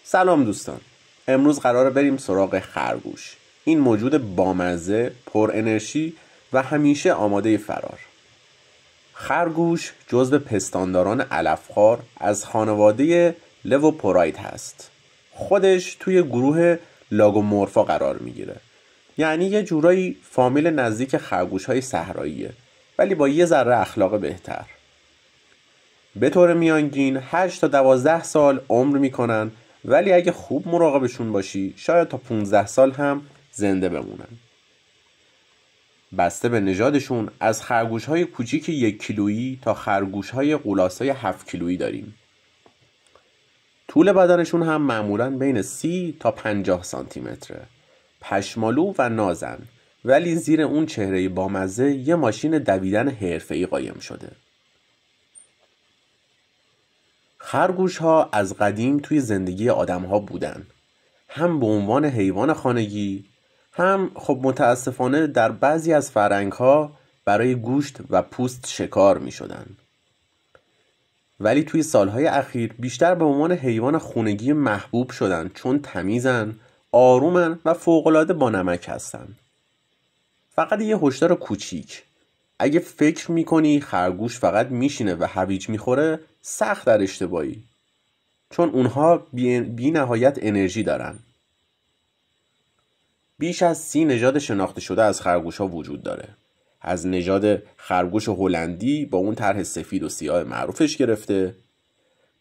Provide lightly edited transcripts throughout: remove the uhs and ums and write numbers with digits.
سلام دوستان، امروز قراره بریم سراغ خرگوش. این موجود بامزه، پر انرژی و همیشه آماده فرار. خرگوش جزو پستانداران علفخوار از خانواده لوپوراید هست. خودش توی گروه لاگومورفا قرار میگیره. یعنی یه جورایی فامیل نزدیک خرگوش‌های صحراییه، ولی با یه ذره اخلاق بهتر. به طور میانگین 8 تا 12 سال عمر میکنن، ولی اگه خوب مراقبشون باشی شاید تا 15 سال هم زنده بمونن. بسته به نژادشون از خرگوش‌های کوچیک 1 کیلویی تا خرگوش‌های غولاسای 7 کیلویی داریم. طول بدنشون هم معمولاً بین 30 تا 50 سانتی متره. پشمالو و نازن، ولی زیر اون چهره بامزه یه ماشین دویدن حرفه‌ای قایم شده. خرگوش ها از قدیم توی زندگی آدم ها بودن، هم به عنوان حیوان خانگی، هم خب متاسفانه در بعضی از فرهنگ ها برای گوشت و پوست شکار می شدن. ولی توی سالهای اخیر بیشتر به عنوان حیوان خونگی محبوب شدن، چون تمیزن، آرومن و فوق‌العاده با نمک هستن. فقط یه هشدار کوچیک: اگه فکر میکنی خرگوش فقط میشینه و هویج میخوره، سخت در اشتباهی، چون اونها بی نهایت انرژی دارن. بیش از 30 نژاد شناخته شده از خرگوش ها وجود داره، از نژاد خرگوش هلندی با اون طرح سفید و سیاه معروفش گرفته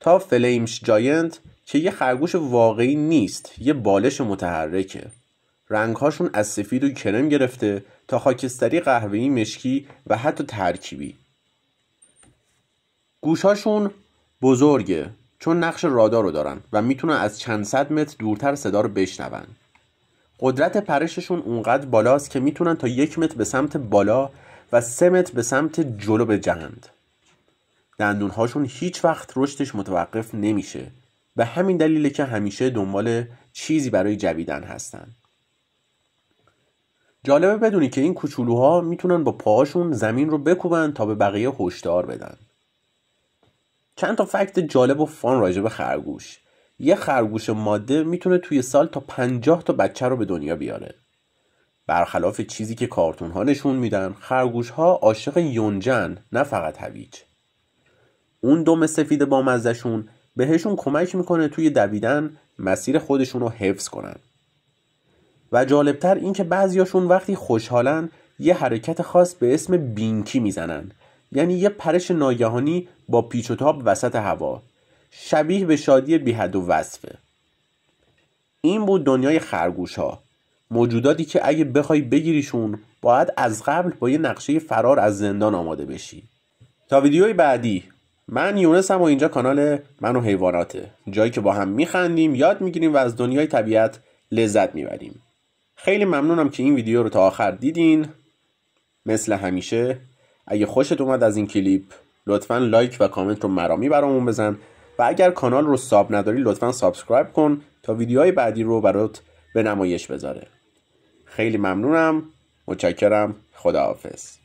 تا فلیمش جاینت که یه خرگوش واقعی نیست، یه بالش متحرکه. رنگهاشون از سفید و کرم گرفته تا خاکستری، قهوه‌ای، مشکی و حتی ترکیبی. گوشاشون بزرگه چون نقش رادار رو دارن و میتونن از چند صد متر دورتر صدا رو بشنون. قدرت پرششون اونقدر بالاست که میتونن تا 1 متر به سمت بالا و 3 متر به سمت جلو بجهند. دندونهاشون هیچ وقت رشدش متوقف نمیشه، به همین دلیله که همیشه دنبال چیزی برای جویدن هستن. جالبه بدونی که این کوچولوها میتونن با پاهاشون زمین رو بکوبن تا به بقیه هشدار بدن. چند تا فکت جالب و فان راجع به خرگوش. یه خرگوش ماده میتونه توی سال تا 50 تا بچه رو به دنیا بیاره. برخلاف چیزی که کارتون ها نشون میدن، خرگوش ها عاشق یونجن، نه فقط هویج. اون دم سفید بامزه‌شون بهشون کمک میکنه توی دویدن مسیر خودشون رو حفظ کنن. و جالبتر این که بعضیاشون وقتی خوشحالن یه حرکت خاص به اسم بینکی میزنن، یعنی یه پرش ناگهانی با پیچ و تاب وسط هوا، شبیه به شادی بی حد و وصفه. این بود دنیای خرگوش ها، موجوداتی که اگه بخوای بگیریشون باید از قبل با یه نقشه فرار از زندان آماده بشی. تا ویدیوی بعدی. من یونسم و اینجا کانال من و حیواناته، جایی که با هم میخندیم، یاد میگیریم و از دنیای طبیعت لذت میبریم. خیلی ممنونم که این ویدیو رو تا آخر دیدین. مثل همیشه اگه خوشت اومد از این کلیپ، لطفاً لایک و کامنت رو مرامی برامون بزن و اگر کانال رو ساب نداری لطفاً سابسکرایب کن تا ویدیوهای بعدی رو برات به نمایش بذاره. خیلی ممنونم، متشکرم، خداحافظ.